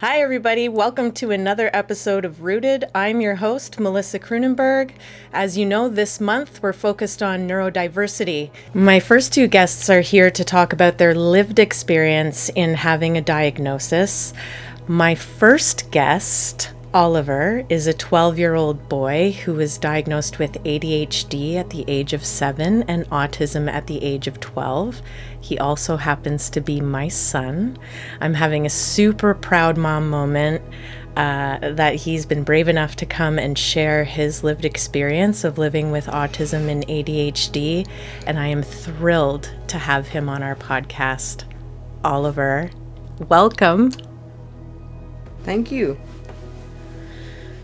Hi, everybody. Welcome to another episode of Rooted. I'm your host, Melissa Kroonenberg. As you know, this month we're focused on neurodiversity. My first two guests are here to talk about their lived experience in having a diagnosis. My first guest, Oliver, is a 12-year-old boy who was diagnosed with ADHD at the age of 7 and autism at the age of 12. He also happens to be my son. I'm having a super proud mom moment that he's been brave enough to come and share his lived experience of living with autism and ADHD, and I am thrilled to have him on our podcast. Oliver, welcome. Thank you.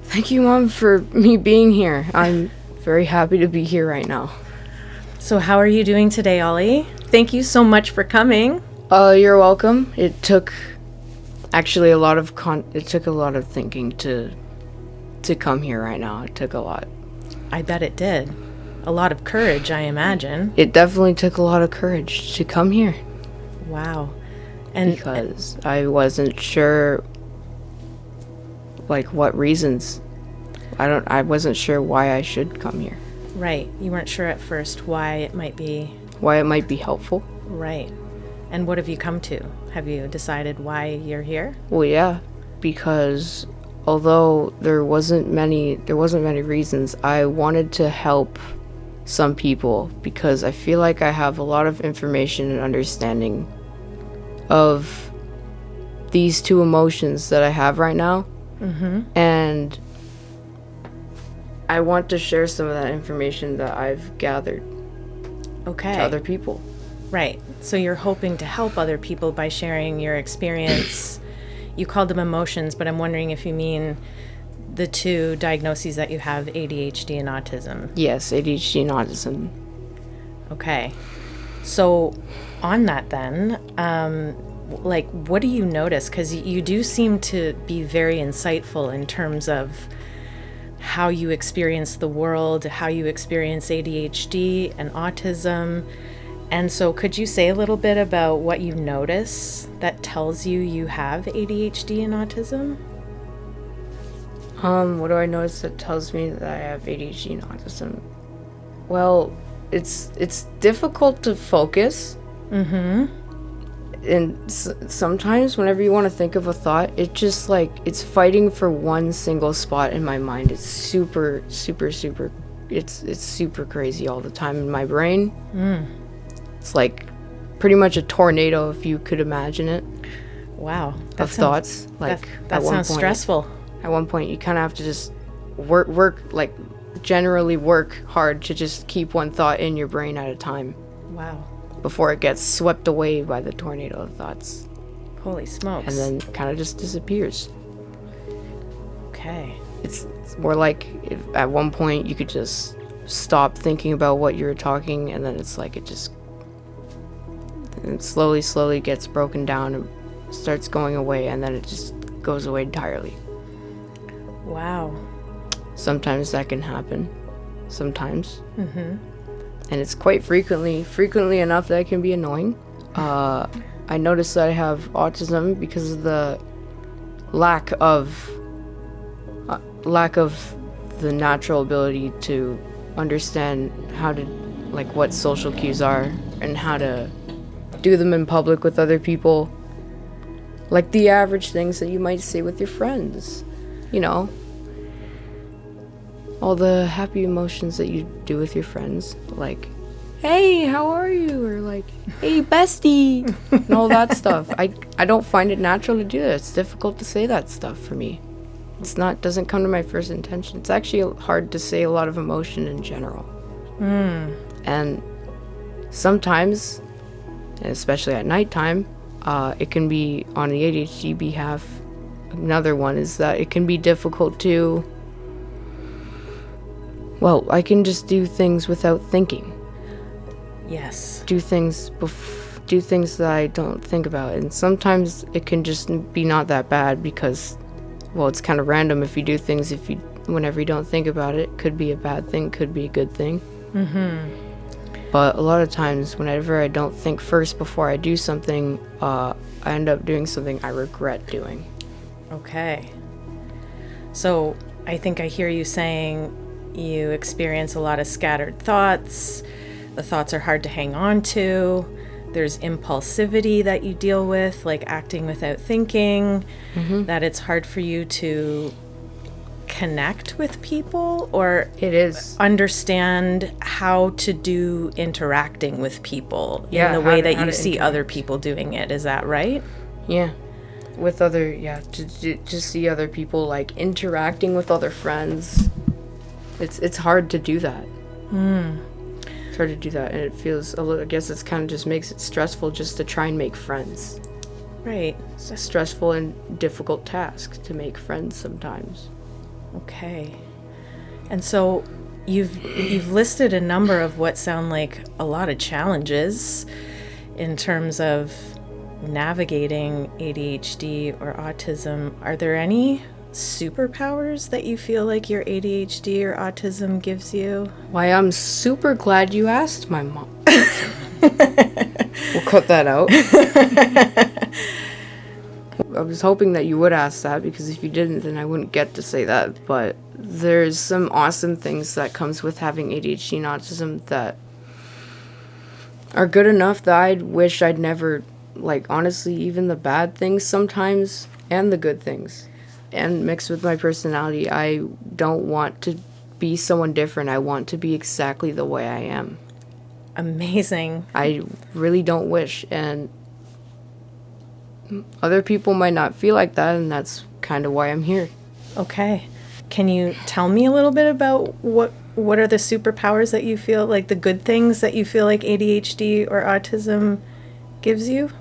Thank you, Mom, for me being here. I'm very happy to be here right now. So how are you doing today, Ollie? Thank you so much for coming. You're welcome. It took actually a lot of thinking to come here right now. It took a lot. I bet it did. A lot of courage, I imagine. It definitely took a lot of courage to come here. Wow. Because I wasn't sure what reasons. I wasn't sure why I should come here. Right. You weren't sure at first why it might be helpful. Right. And what have you come to? Have you decided why you're here? Well, yeah, because although there wasn't many reasons, I wanted to help some people because I feel like I have a lot of information and understanding of these two emotions that I have right now. Mm-hmm. And I want to share some of that information that I've gathered to other people. Right. So you're hoping to help other people by sharing your experience. You called them emotions, but I'm wondering if you mean the two diagnoses that you have, ADHD and autism. Yes, ADHD and autism. Okay. So on that then, what do you notice? Because you do seem to be very insightful in terms of how you experience the world, how you experience ADHD and autism. And so could you say a little bit about what you notice that tells you have ADHD and autism? What do I notice that tells me that I have ADHD and autism? Well, it's difficult to focus. Mm-hmm. And sometimes whenever you want to think of a thought, it just it's fighting for one single spot in my mind. It's super it's super crazy all the time in my brain. It's like pretty much a tornado, if you could imagine it. Wow. Thoughts. That sounds stressful. At one point you kind of have to just generally work hard to just keep one thought in your brain at a time. Wow. Before it gets swept away by the tornado of thoughts. Holy smokes. And then kind of just disappears. Okay. It's more like if at one point you could just stop thinking about what you were talking, and then it's like it slowly gets broken down and starts going away, and then it just goes away entirely. Wow. Sometimes that can happen. Sometimes. Mm-hmm. And it's quite frequently enough that it can be annoying. I notice that I have autism because of the lack of the natural ability to understand how to, what social cues are and how to do them in public with other people. Like the average things that you might say with your friends, all the happy emotions that you do with your friends, like, hey, how are you? Or hey, bestie, and all that stuff. I don't find it natural to do that. It's difficult to say that stuff for me. Doesn't come to my first intention. It's actually hard to say a lot of emotion in general. And sometimes, and especially at nighttime, it can be on the ADHD behalf. Another one is that it can be difficult to, I can just do things without thinking. Yes. Do things that I don't think about. And sometimes it can just be not that bad because, it's kind of random if you do things whenever you don't think about it. Could be a bad thing, could be a good thing. Mm-hmm. But a lot of times, whenever I don't think first before I do something, I end up doing something I regret doing. Okay. So I think I hear you saying you experience a lot of scattered thoughts. The thoughts are hard to hang on to. There's impulsivity that you deal with, like acting without thinking, that it's hard for you to connect with people or It is. understand how to do interacting with people in the how way to- that how you to see interact. other people doing it. Is that right? Yeah. With other, to see other people, like, interacting with other friends. It's hard to do that. It's hard to do that, and it feels a little, I guess it's kind of just makes it stressful just to try and make friends. Right. It's a stressful and difficult task to make friends sometimes. Okay. And so you've listed a number of what sound like a lot of challenges in terms of navigating ADHD or autism. Are there any superpowers that you feel like your ADHD or autism gives you? Why, I'm super glad you asked my mom. We'll cut that out. I was hoping that you would ask that, because if you didn't, then I wouldn't get to say that. But there's some awesome things that comes with having ADHD and autism that are good enough that I wish I'd never, like, honestly, even the bad things sometimes and the good things. And mixed with my personality, I don't want to be someone different. I want to be exactly the way I am. Amazing. I really don't wish, and other people might not feel like that, and that's kind of why I'm here. Okay. Can you tell me a little bit about what are the superpowers that you feel like, the good things that you feel like ADHD or autism gives you?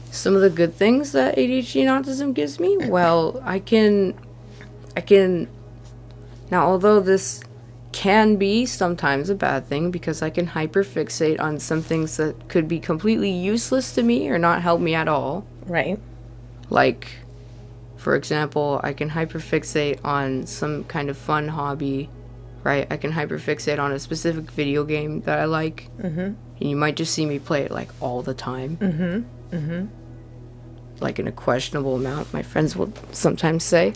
Some of the good things that ADHD and autism gives me, well, I can now, although this can be sometimes a bad thing, because I can hyperfixate on some things that could be completely useless to me or not help me at all. Right. Like, for example, I can hyperfixate on some kind of fun hobby, right? I can hyperfixate on a specific video game that I like, and you might just see me play it, like, all the time. Like, in a questionable amount, my friends will sometimes say.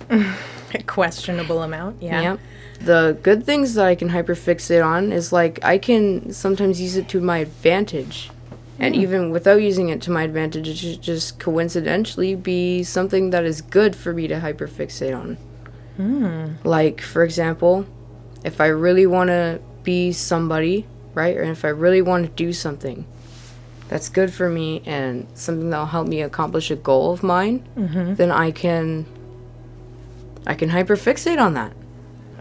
A questionable amount, yeah. Yeah. The good things that I can hyperfixate on is, like, I can sometimes use it to my advantage. And even without using it to my advantage, it should just coincidentally be something that is good for me to hyperfixate on. Like, for example, if I really want to be somebody, right? Or if I really want to do something that's good for me and something that'll help me accomplish a goal of mine, then I can hyperfixate on that.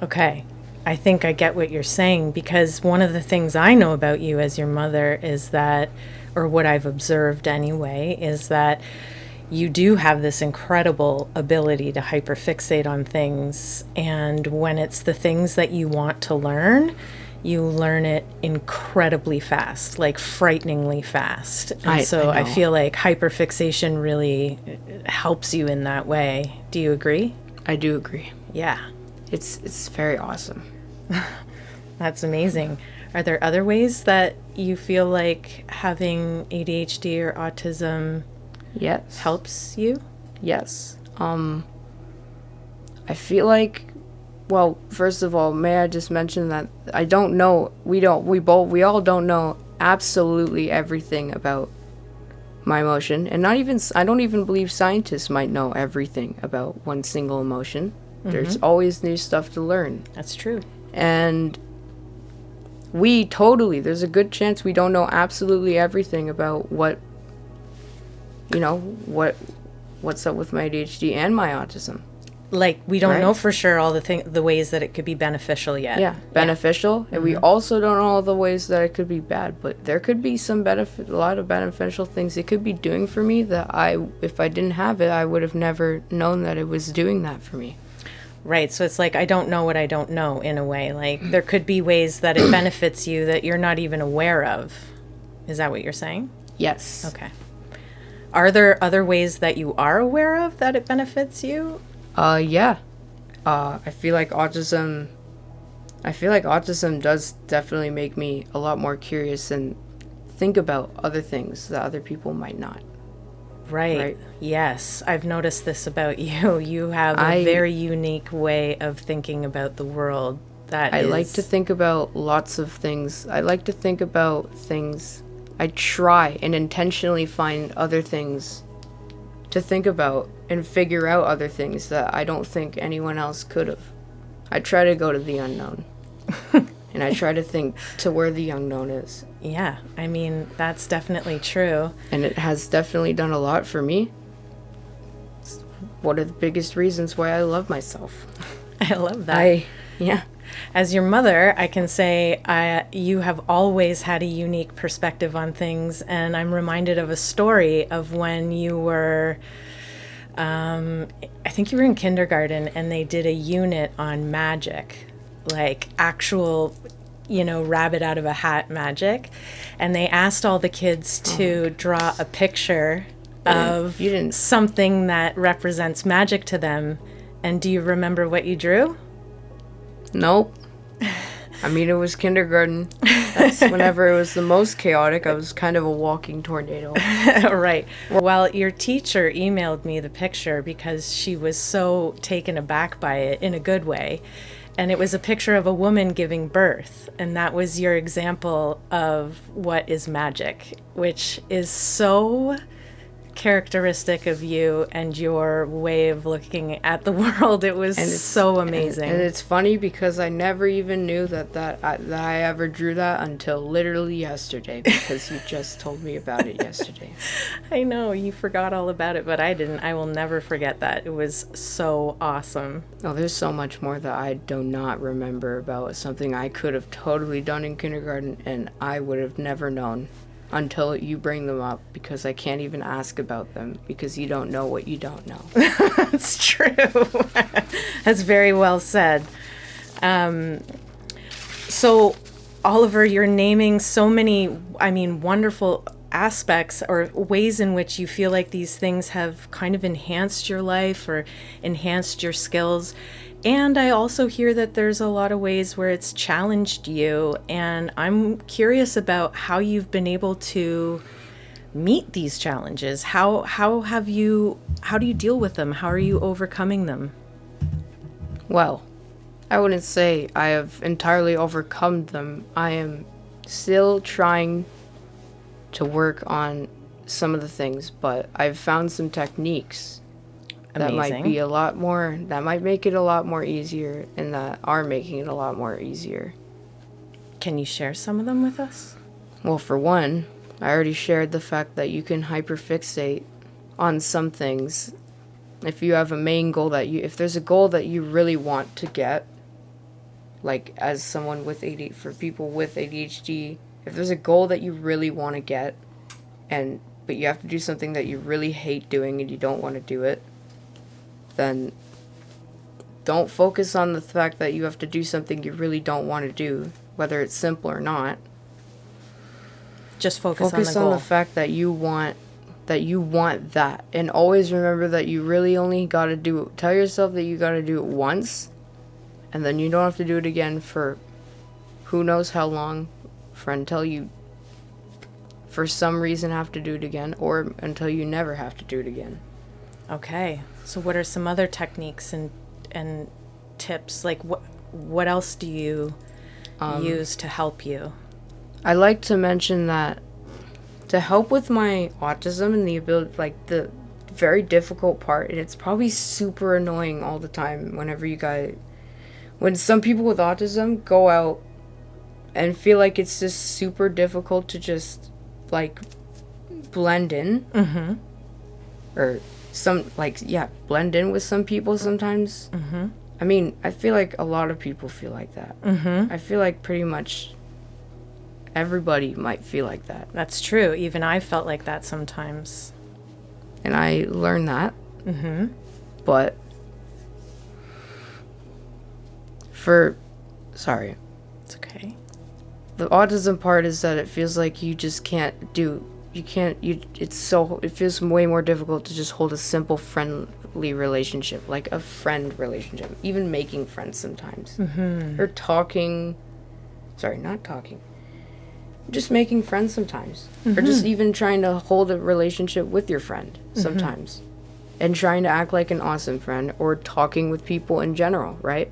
Okay. I think I get what you're saying, because one of the things I know about you as your mother is that, or what I've observed anyway, is that you do have this incredible ability to hyperfixate on things. And when it's the things that you want to learn, you learn it incredibly fast, like frighteningly fast. And I I know. feel like hyperfixation really helps you in that way. Do you agree? I do agree. Yeah. It's very awesome. That's amazing. Are there other ways that you feel like having ADHD or autism Yes. helps you? Yes. I feel like, well, first of all, may I just mention that I don't know, we all don't know absolutely everything about my emotion, and I don't even believe scientists might know everything about one single emotion. There's always new stuff to learn. That's true. And there's a good chance we don't know absolutely everything about what's up with my ADHD and my autism. Like, we don't Right. know for sure all the ways that it could be beneficial yet. Yeah, beneficial. And we also don't know all the ways that it could be bad, but there could be a lot of beneficial things it could be doing for me that if I didn't have it, I would have never known that it was doing that for me. Right. So it's like, I don't know what I don't know, in a way. Like, there could be ways that it benefits you that you're not even aware of. Is that what you're saying? Yes. Okay. Are there other ways that you are aware of that it benefits you? Yeah. I feel like autism does definitely make me a lot more curious and think about other things that other people might not. Right. Yes. I've noticed this about you. You have a very unique way of thinking about the world. I like to think about lots of things. I like to think about things. I try and intentionally find other things to think about and figure out other things that I don't think anyone else could have. I try to go to the unknown. And I try to think to where the unknown is. Yeah, I mean, that's definitely true. And it has definitely done a lot for me. It's one of the biggest reasons why I love myself. I love that. Yeah. As your mother, I can say you have always had a unique perspective on things, and I'm reminded of a story of when you were, I think you were in kindergarten, and they did a unit on magic, like actual, rabbit out of a hat magic, and they asked all the kids to draw a picture of something that represents magic to them. And do you remember what you drew? Nope. I mean, it was kindergarten. That's whenever it was the most chaotic. I was kind of a walking tornado. Right. Well, your teacher emailed me the picture because she was so taken aback by it in a good way. And it was a picture of a woman giving birth. And that was your example of what is magic, which is so characteristic of you and your way of looking at the world. It was so amazing. And it's funny because I never even knew that I ever drew that until literally yesterday, because you just told me about it yesterday. I know, you forgot all about it, but I didn't. I will never forget that. It was so awesome. Oh, there's so much more that I do not remember about something I could have totally done in kindergarten and I would have never known until you bring them up, because I can't even ask about them because you don't know what you don't know. That's true. That's very well said. So, Oliver, you're naming so many, wonderful aspects or ways in which you feel like these things have kind of enhanced your life or enhanced your skills. And I also hear that there's a lot of ways where it's challenged you, and I'm curious about how you've been able to meet these challenges. How do you deal with them? How are you overcoming them? Well, I wouldn't say I have entirely overcome them. I am still trying to work on some of the things, but I've found some techniques that might be that might make it a lot more easier, and that are making it a lot more easier. Can you share some of them with us? Well, for one, I already shared the fact that you can hyperfixate on some things. If you have a main goal if there's a goal that you really want to get, like as someone with for people with ADHD, if there's a goal that you really want to get, but you have to do something that you really hate doing and you don't want to do it, then don't focus on the fact that you have to do something you really don't want to do, whether it's simple or not. Just focus on the goal. Focus on the fact that you want that. And always remember that you really only got to tell yourself that you got to do it once, and then you don't have to do it again for who knows how long, until you for some reason have to do it again, or until you never have to do it again. Okay. So what are some other techniques and tips? Like what else do you use to help you? I like to mention that to help with my autism and the ability, like the very difficult part, and it's probably super annoying all the time when some people with autism go out and feel like it's just super difficult to just like blend in. Mm-hmm. Or blend in with some people sometimes. Mm-hmm. I mean, I feel like a lot of people feel like that. Mm-hmm. I feel like pretty much everybody might feel like that. That's true. Even I felt like that sometimes. And I learned that. Mm-hmm. But It's okay. The autism part is that it feels like you just can't it feels way more difficult to just hold a simple friendly relationship, like a friend relationship, even making friends sometimes. Mm-hmm. Or just making friends sometimes. Or just even trying to hold a relationship with your friend sometimes. And trying to act like an awesome friend, or talking with people in general, right?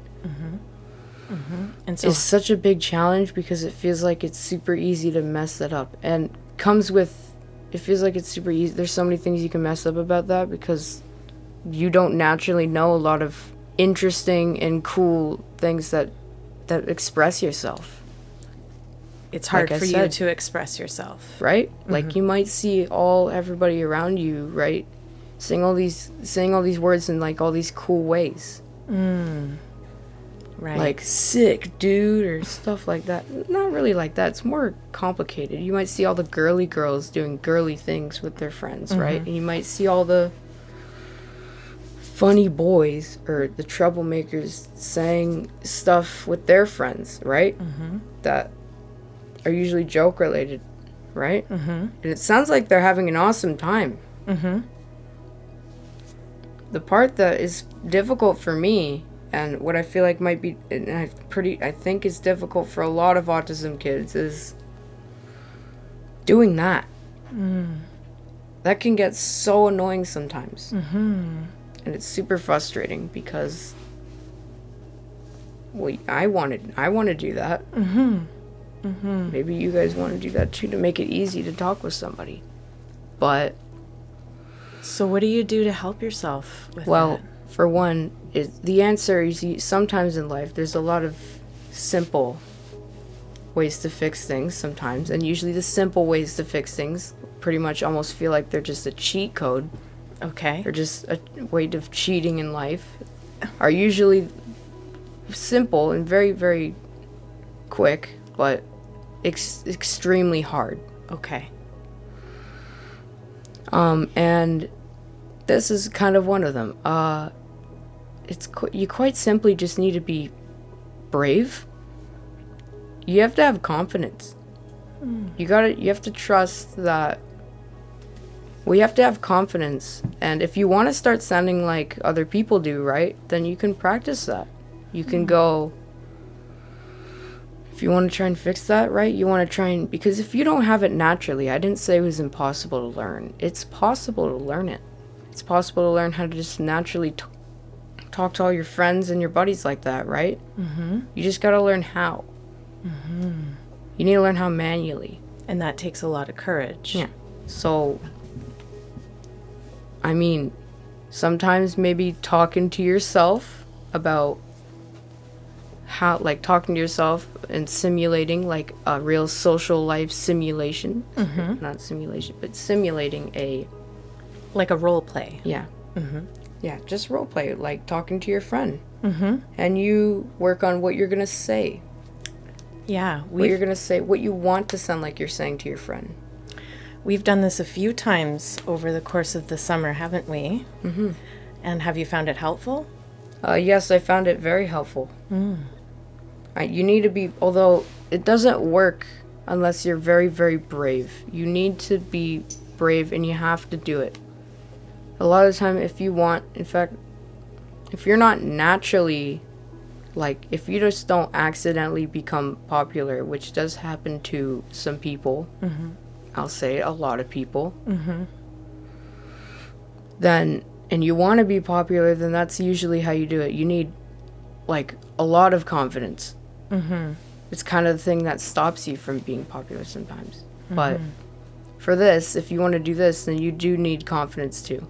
And so it's such a big challenge because it feels like it's super easy to mess that up. And it feels like it's super easy. There's so many things you can mess up about that because you don't naturally know a lot of interesting and cool things that express yourself. It's hard for you to express yourself. Right? Like you might see everybody around you, right? Saying all these words in like all these cool ways. Right. Like sick, dude, or stuff like that. Not really like that. It's more complicated. You might see all the girly girls doing girly things with their friends, right? And you might see all the funny boys or the troublemakers saying stuff with their friends, right? That are usually joke related, right? And it sounds like they're having an awesome time. The part that is difficult for me, and what I feel like might be, and I think is difficult for a lot of autism kids, is doing that. That can get so annoying sometimes. And it's super frustrating because, well, I want to do that. Maybe you guys want to do that too, to make it easy to talk with somebody. But so what do you do to help yourself with that? For one, the answer is sometimes in life there's a lot of simple ways to fix things sometimes, and usually the simple ways to fix things pretty much almost feel like they're just a cheat code. Okay. Or just a way of cheating in life, are usually simple and very, very quick, but extremely hard. Okay. And this is kind of one of them. You quite simply just need to be brave. You have to have confidence. You have to trust that. We have to have confidence. And if you want to start sounding like other people do, right, then you can practice that. You can go, if you want to try and fix that, right, you want to try and, because if you don't have it naturally, I didn't say it was impossible to learn. It's possible to learn it. It's possible to learn how to just naturally talk to all your friends and your buddies like that, right? You just got to learn how. You need to learn how manually. And that takes a lot of courage. Yeah. So, I mean, sometimes maybe talking to yourself about how, like, talking to yourself and simulating, like, a real social life simulation. Not simulation, but simulating a... Like a role play. Yeah. Yeah, just role play, like talking to your friend. And you work on what you're going to say. Yeah. What you're going to say, what you want to sound like you're saying to your friend. We've done this a few times over the course of the summer, haven't we? And have you found it helpful? Yes, I found it very helpful. You need to be, although it doesn't work unless you're very, very brave. You need to be brave and you have to do it. A lot of the time, if you want, in fact, if you're not naturally, like, if you just don't accidentally become popular, which does happen to some people, I'll say a lot of people, then, and you want to be popular, then that's usually how you do it. You need, like, a lot of confidence. It's kind of the thing that stops you from being popular sometimes. But for this, if you want to do this, then you do need confidence too.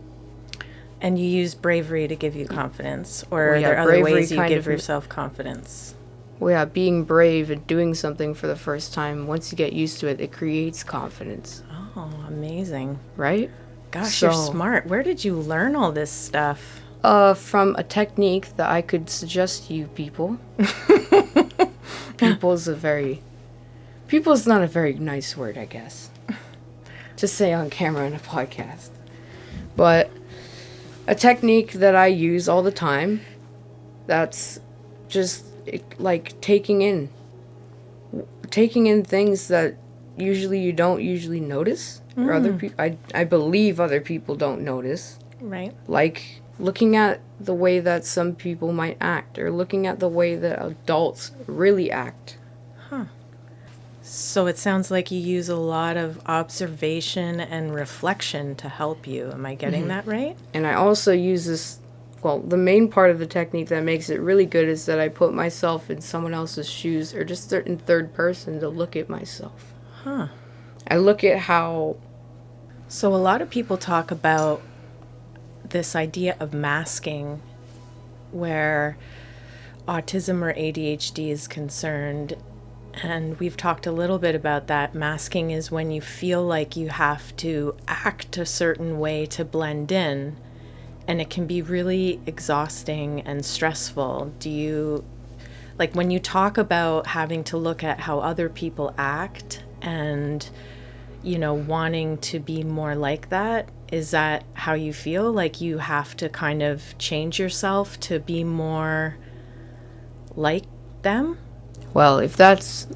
And you use bravery to give you confidence, or are there other ways you give yourself confidence? Well, yeah, being brave and doing something for the first time, once you get used to it, it creates confidence. Oh, amazing. Right? Gosh, you're smart. Where did you learn all this stuff? From a technique that I could suggest to you people. People's not a very nice word, I guess. To say on camera in a podcast. But a technique that I use all the time, that's just like taking in things that usually you don't usually notice, or other people, I believe other people don't notice. Right. Like looking at the way that some people might act, or looking at the way that adults really act. So it sounds like you use a lot of observation and reflection to help you. Am I getting that right? And I also use this, well, the main part of the technique that makes it really good is that I put myself in someone else's shoes, or just in third person, to look at myself. Huh. I look at how... So a lot of people talk about this idea of masking, where autism or ADHD is concerned. And we've talked a little bit about that. Masking is when you feel like you have to act a certain way to blend in. And it can be really exhausting and stressful. Do you, like, when you talk about having to look at how other people act and, you know, wanting to be more like that, is that how you feel? Like you have to kind of change yourself to be more like them? Well, if that's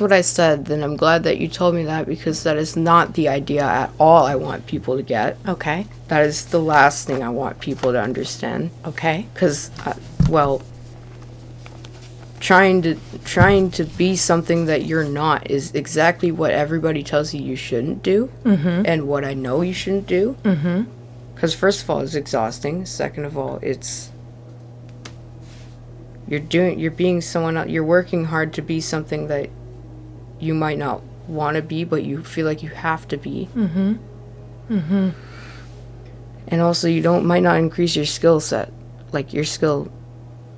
what I said, then I'm glad that you told me that, because that is not the idea at all I want people to get. Okay. That is the last thing I want people to understand. Okay. Because, well, trying to be something that you're not is exactly what everybody tells you shouldn't do, and what I know you shouldn't do. Because first of all, it's exhausting. Second of all, it's... You're being someone else. You're working hard to be something that you might not want to be, but you feel like you have to be. And also, might not increase your skill set, like your skill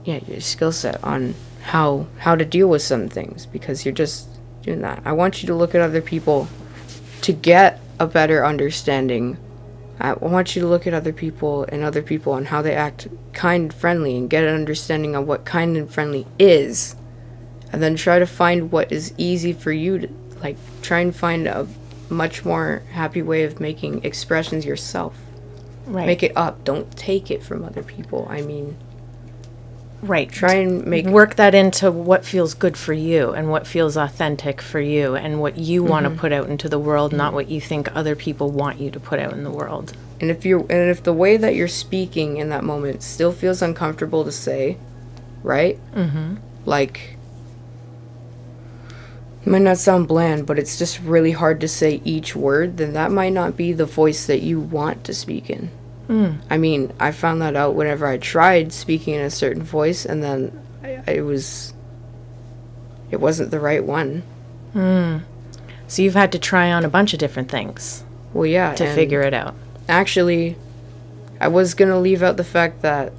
set on how to deal with some things, because you're just doing that. I want you to look at other people to get a better understanding. I want you to look at other people and how they act kind and friendly, and get an understanding of what kind and friendly is. And then try to find what is easy for you to, like, try and find a much more happy way of making expressions yourself. Right. Make it up. Don't take it from other people. I mean... Right. Try and work that into what feels good for you and what feels authentic for you and what you want to put out into the world, not what you think other people want you to put out in the world. And if the way that you're speaking in that moment still feels uncomfortable to say, right? Like, it might not sound bland, but it's just really hard to say each word, then that might not be the voice that you want to speak in. I mean, I found that out whenever I tried speaking in a certain voice, and then it wasn't the right one. So you've had to try on a bunch of different things. Well, yeah. To figure it out. Actually, I was going to leave out the fact that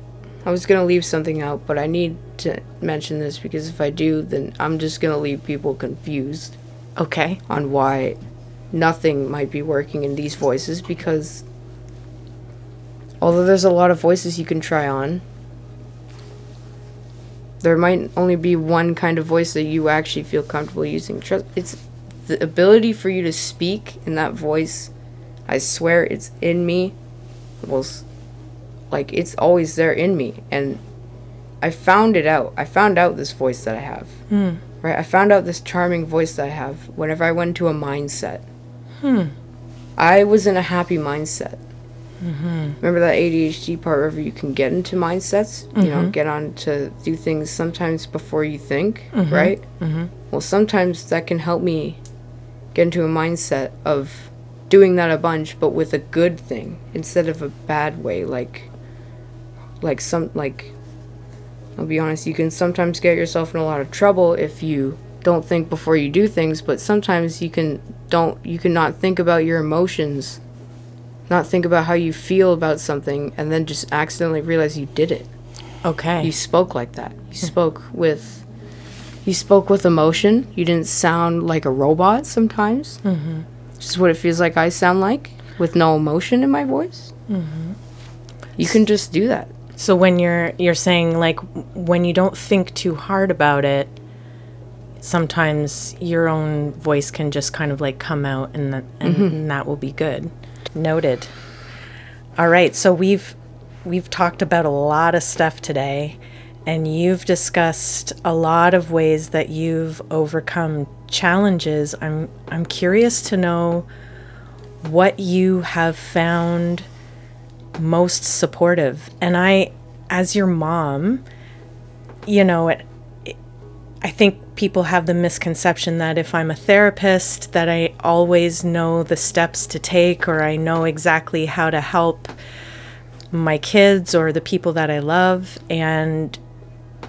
I was going to leave something out, but I need to mention this, because if I do, then I'm just going to leave people confused. Okay. On why nothing might be working in these voices, because... although there's a lot of voices you can try on, there might only be one kind of voice that you actually feel comfortable using. It's the ability for you to speak in that voice. I swear it's in me. Well, like, it's always there in me. And I found it out. I found out this voice that I have. Right? I found out this charming voice that I have whenever I went into a mindset. I was in a happy mindset. Remember that ADHD part where you can get into mindsets, you know, get on to do things sometimes before you think, right? Well, sometimes that can help me get into a mindset of doing that a bunch, but with a good thing instead of a bad way. Like I'll be honest, you can sometimes get yourself in a lot of trouble if you don't think before you do things, but sometimes you can not think about your emotions, not think about how you feel about something, and then just accidentally realize you did it. Okay. You spoke like that. You spoke with emotion. You didn't sound like a robot sometimes. Which is what it feels like I sound like, with no emotion in my voice. You can just do that. So when you're saying, like, when you don't think too hard about it, sometimes your own voice can just kind of like come out, and that will be good. Noted. All right, so we've talked about a lot of stuff today, and you've discussed a lot of ways that you've overcome challenges. I'm curious to know what you have found most supportive. And I, as your mom, you know, I think people have the misconception that if I'm a therapist, that I always know the steps to take, or I know exactly how to help my kids or the people that I love. And,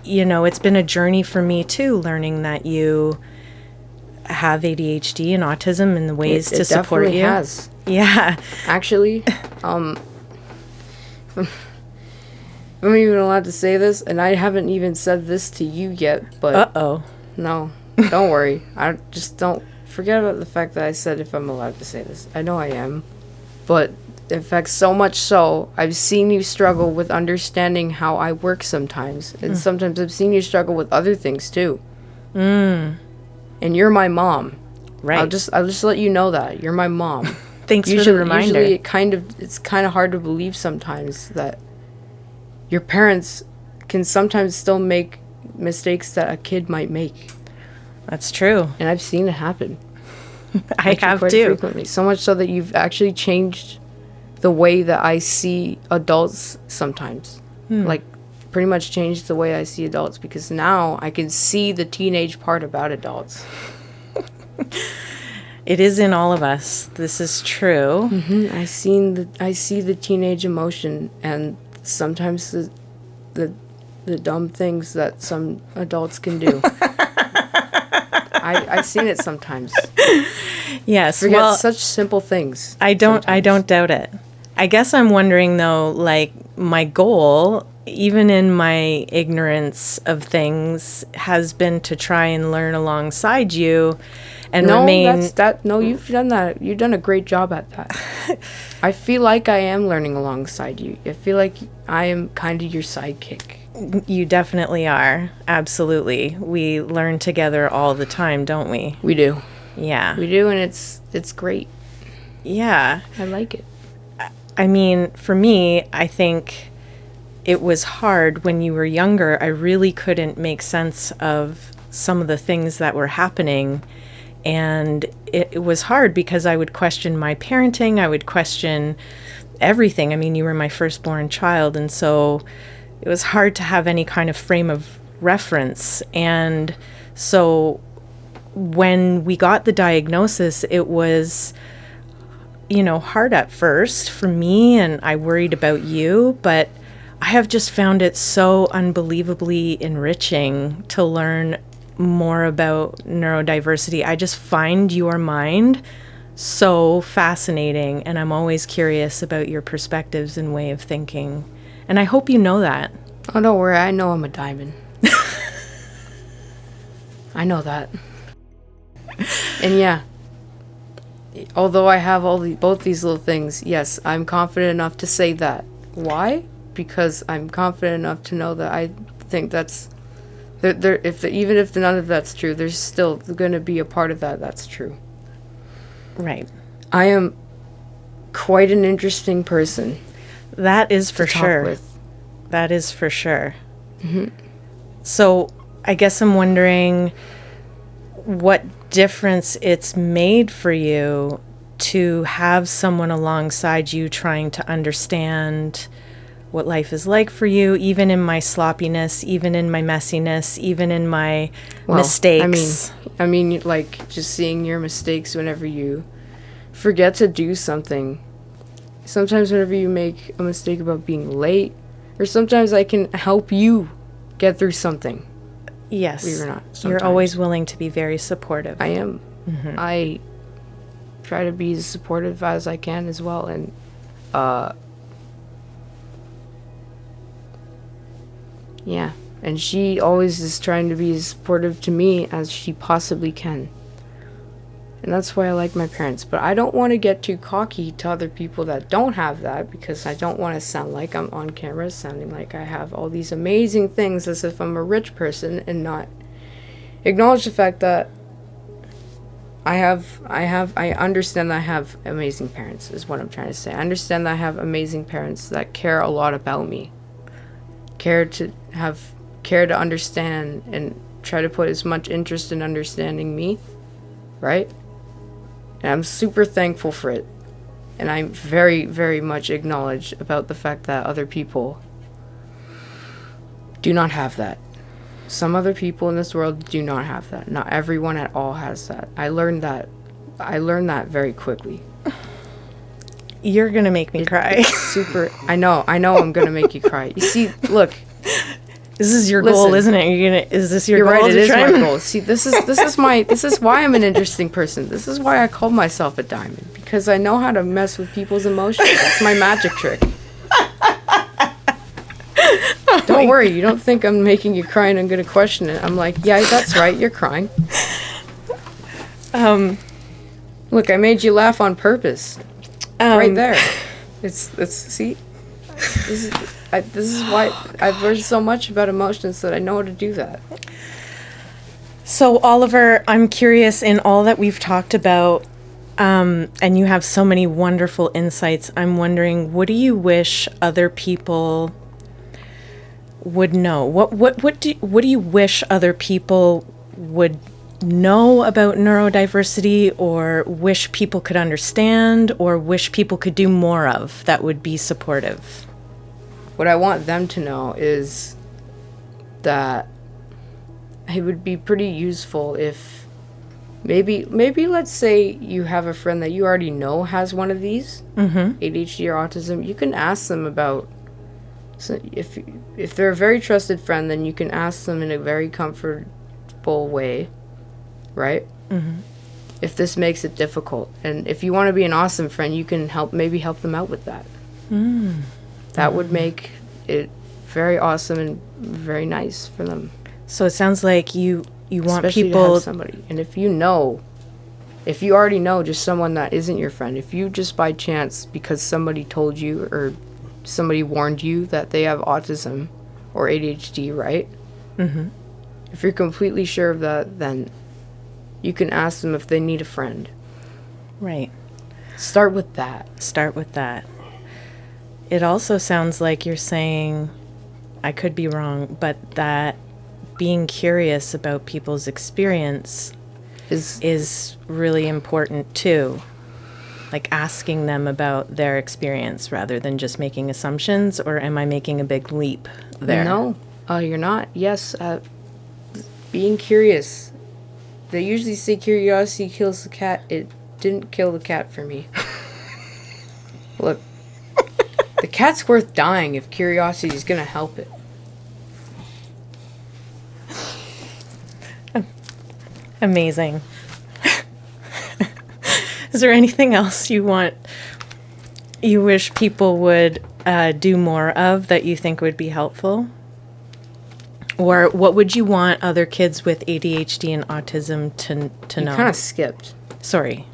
you know, it's been a journey for me too, learning that you have ADHD and autism and the ways to support you. It definitely has. Yeah. Actually, I'm not even allowed to say this, and I haven't even said this to you yet, but... Uh-oh. No, don't worry. I just don't... Forget about the fact that I said if I'm allowed to say this. I know I am. But, in fact, so much so, I've seen you struggle with understanding how I work sometimes. And sometimes I've seen you struggle with other things, too. And you're my mom. Right. I'll just let you know that. You're my mom. Thanks for the reminder. Usually it's kind of hard to believe sometimes that your parents can sometimes still make mistakes that a kid might make. That's true. And I've seen it happen. I have quite too. Frequently. So much so that you've actually changed the way that I see adults sometimes. Like, pretty much changed the way I see adults, because now I can see the teenage part about adults. It is in all of us. This is true. I see the teenage emotion, and sometimes the dumb things that some adults can do. I've seen it sometimes. Yes. Forget such simple things. I don't doubt it. I guess I'm wondering though, like, my goal, even in my ignorance of things, has been to try and learn alongside you and remain... No, you've done that. You've done a great job at that. I feel like I am learning alongside you. I feel like I am kind of your sidekick. You definitely are. Absolutely. We learn together all the time, don't we? We do. Yeah. We do, and it's great. Yeah. I like it. I mean, for me, I think it was hard when you were younger. I really couldn't make sense of some of the things that were happening. And it was hard because I would question my parenting. I would question everything. I mean, you were my firstborn child. And so it was hard to have any kind of frame of reference. And so when we got the diagnosis, it was, you know, hard at first for me, and I worried about you, but I have just found it so unbelievably enriching to learn more about neurodiversity. I just find your mind so fascinating, and I'm always curious about your perspectives and way of thinking. And I hope you know that. Oh, don't worry. I know I'm a diamond. I know that. And yeah, although I have both these little things, yes, I'm confident enough to say that. Why? Because I'm confident enough to know that I think that's even if none of that's true, there's still going to be a part of that that's true. Right. I am quite an interesting person. That is for sure. With. That is for sure. So I guess I'm wondering what difference it's made for you to have someone alongside you trying to understand what life is like for you, even in my sloppiness, even in my messiness, even in my mistakes. I mean, like, just seeing your mistakes whenever you forget to do something. Sometimes whenever you make a mistake about being late, or sometimes I can help you get through something. Yes. Believe it or not. You're always willing to be very supportive. I am. I try to be as supportive as I can as well, and yeah, and she always is trying to be as supportive to me as she possibly can. And that's why I like my parents. But I don't want to get too cocky to other people that don't have that, because I don't want to sound like I'm on camera sounding like I have all these amazing things as if I'm a rich person, and not acknowledge the fact that I understand that I have amazing parents, is what I'm trying to say. I understand that I have amazing parents that care a lot about me. Care to understand and try to put as much interest in understanding me, right? And I'm super thankful for it. And I'm very, very much acknowledge about the fact that other people do not have that. Some other people in this world do not have that. Not everyone at all has that. I learned that very quickly. You're gonna make me cry. Super. I know I'm gonna make you cry. You see, look. This is your goal, isn't it? Is this your goal? You're right, it is my goal. See, this is why I'm an interesting person. This is why I call myself a diamond, because I know how to mess with people's emotions. That's my magic trick. Don't worry, you don't think I'm making you cry and I'm gonna question it. I'm like, yeah, that's right, you're crying. Look, I made you laugh on purpose. Right there. It's see? This is why I've learned so much about emotions, that I know how to do that. So, Oliver, I'm curious, in all that we've talked about, and you have so many wonderful insights, I'm wondering, what do you wish other people would know? What do you wish other people would know about neurodiversity, or wish people could understand, or wish people could do more of that would be supportive? What I want them to know is that it would be pretty useful if maybe let's say you have a friend that you already know has one of these, ADHD or autism. You can ask them about, so if they're a very trusted friend, then you can ask them in a very comfortable way, right? If this makes it difficult, and if you want to be an awesome friend, you can help them out with that. That would make it very awesome and very nice for them. So it sounds like you want especially people to have somebody. And if you already know just someone that isn't your friend, if you just by chance, because somebody told you or somebody warned you that they have autism or ADHD, right? If you're completely sure of that, then you can ask them if they need a friend. Right. Start with that. It also sounds like you're saying, I could be wrong, but that being curious about people's experience is really important too. Like asking them about their experience rather than just making assumptions, or am I making a big leap there? No, you're not. Yes, being curious. They usually say curiosity kills the cat. It didn't kill the cat for me. Look. The cat's worth dying if curiosity is going to help it. Amazing. Is there anything else you wish people would do more of that you think would be helpful? Or what would you want other kids with ADHD and autism to know? You kind of skipped. Sorry.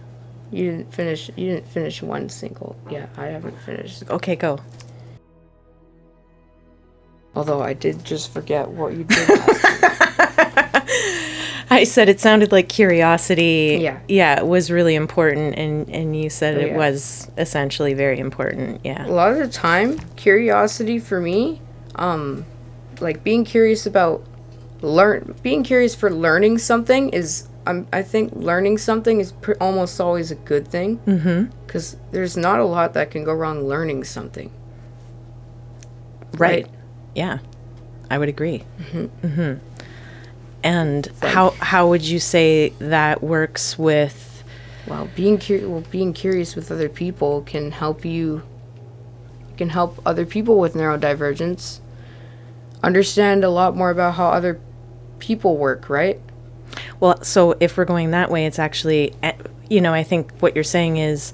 You didn't finish one single. Yeah, I haven't finished. Okay, go. Although I did just forget what you did last time. I said it sounded like curiosity. Yeah. Yeah, it was really important, and you said it was essentially very important. Yeah. A lot of the time, curiosity for me, like being curious for learning something is. I think learning something is almost always a good thing. Because there's not a lot that can go wrong learning something. Right. Yeah. I would agree. And how would you say that works with... Well, being curious with other people can help you... It can help other people with neurodivergence understand a lot more about how other people work, right? Well, so if we're going that way, it's actually, I think what you're saying is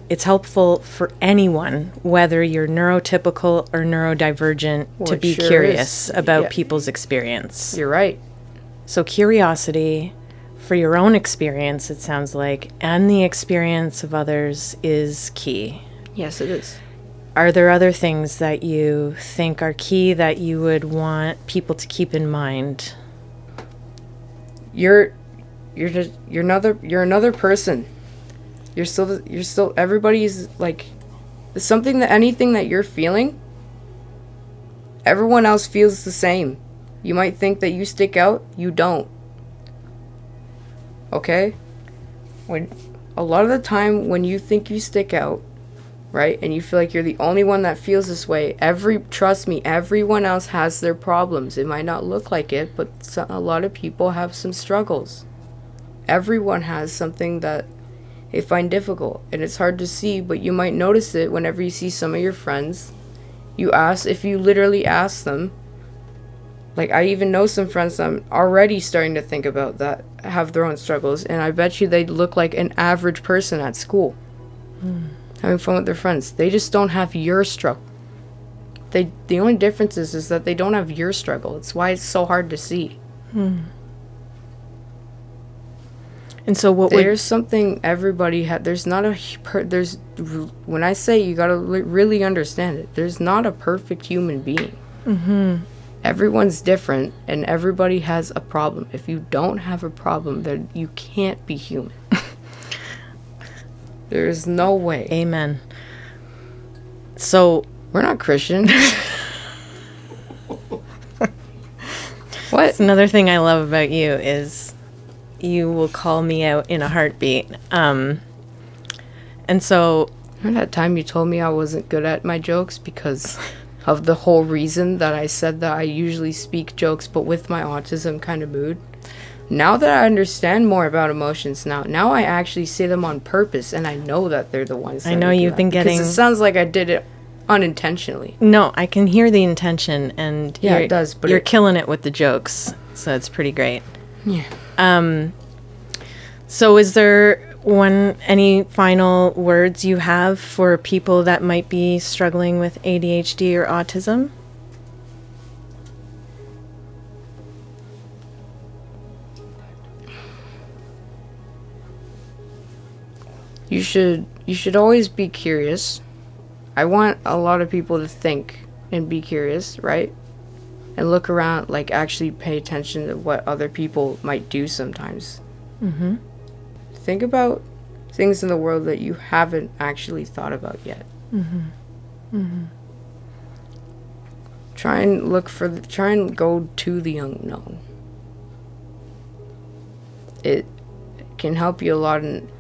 it's helpful for anyone, whether you're neurotypical or neurodivergent, to be curious about people's experience. You're right. So curiosity for your own experience, it sounds like, and the experience of others is key. Yes, it is. Are there other things that you think are key that you would want people to keep in mind? You're another person. You're still everybody's like anything that you're feeling, everyone else feels the same. You might think that you stick out, you don't. Okay? When a lot of the time when you think you stick out, right? And you feel like you're the only one that feels this way. Trust me, everyone else has their problems. It might not look like it, but a lot of people have some struggles. Everyone has something that they find difficult, and it's hard to see, but you might notice it whenever you see some of your friends. If you literally ask them, like, I even know some friends that I'm already starting to think about that have their own struggles, and I bet you they look like an average person at school, having fun with their friends. They just don't have your struggle. The only difference is that they don't have your struggle. It's why it's so hard to see. And so there's something everybody there's not a when I say you gotta really understand it, there's not a perfect human being. Everyone's different, and everybody has a problem. If you don't have a problem, then you can't be human. There is no way. Amen. So we're not Christian. What? That's another thing I love about you is you will call me out in a heartbeat. And so remember that time you told me I wasn't good at my jokes because of the whole reason that I said that I usually speak jokes but with my autism kind of mood? Now that I understand more about emotions now I actually say them on purpose, and I know that they're the ones that I know you've been getting... Because it sounds like I did it unintentionally. No, I can hear the intention, and yeah, it does, but you're killing it with the jokes, so it's pretty great. Yeah. So is there any final words you have for people that might be struggling with ADHD or autism? You should always be curious. I want a lot of people to think and be curious, right? And look around, like actually pay attention to what other people might do sometimes. Think about things in the world that you haven't actually thought about yet. Try and go to the unknown. It can help you a lot in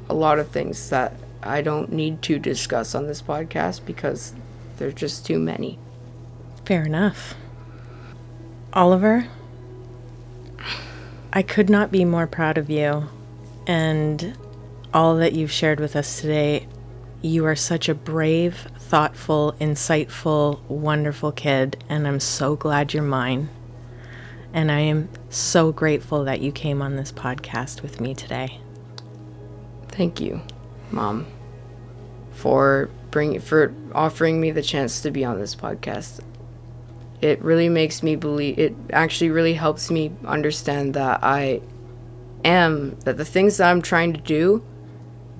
a lot of things that I don't need to discuss on this podcast because there's just too many. Fair enough. Oliver, I could not be more proud of you and all that you've shared with us today. You are such a brave, thoughtful, insightful, wonderful kid, and I'm so glad you're mine. And I am so grateful that you came on this podcast with me today. Thank you, Mom, for offering me the chance to be on this podcast. It really makes me believe, it actually really helps me understand that that the things that I'm trying to do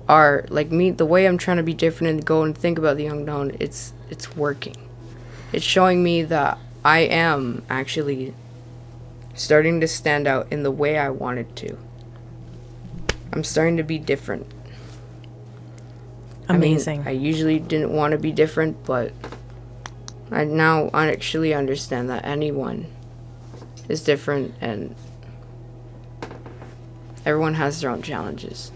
are, like me, the way I'm trying to be different and go and think about the unknown, it's working. It's showing me that I am actually starting to stand out in the way I wanted to. I'm starting to be different. Amazing. I usually didn't want to be different, but I now actually understand that anyone is different and everyone has their own challenges.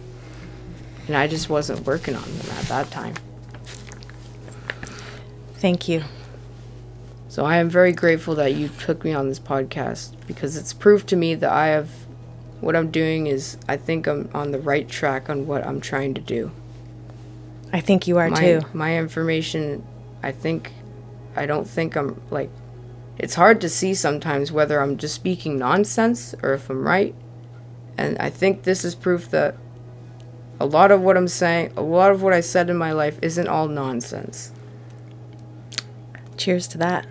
And I just wasn't working on them at that time. Thank you. So I am very grateful that you took me on this podcast because it's proof to me that what I'm doing is, I think I'm on the right track on what I'm trying to do. I think you are too. My information, I don't think I'm, like, it's hard to see sometimes whether I'm just speaking nonsense or if I'm right. And I think this is proof that a lot of what I'm saying, a lot of what I said in my life isn't all nonsense. Cheers to that.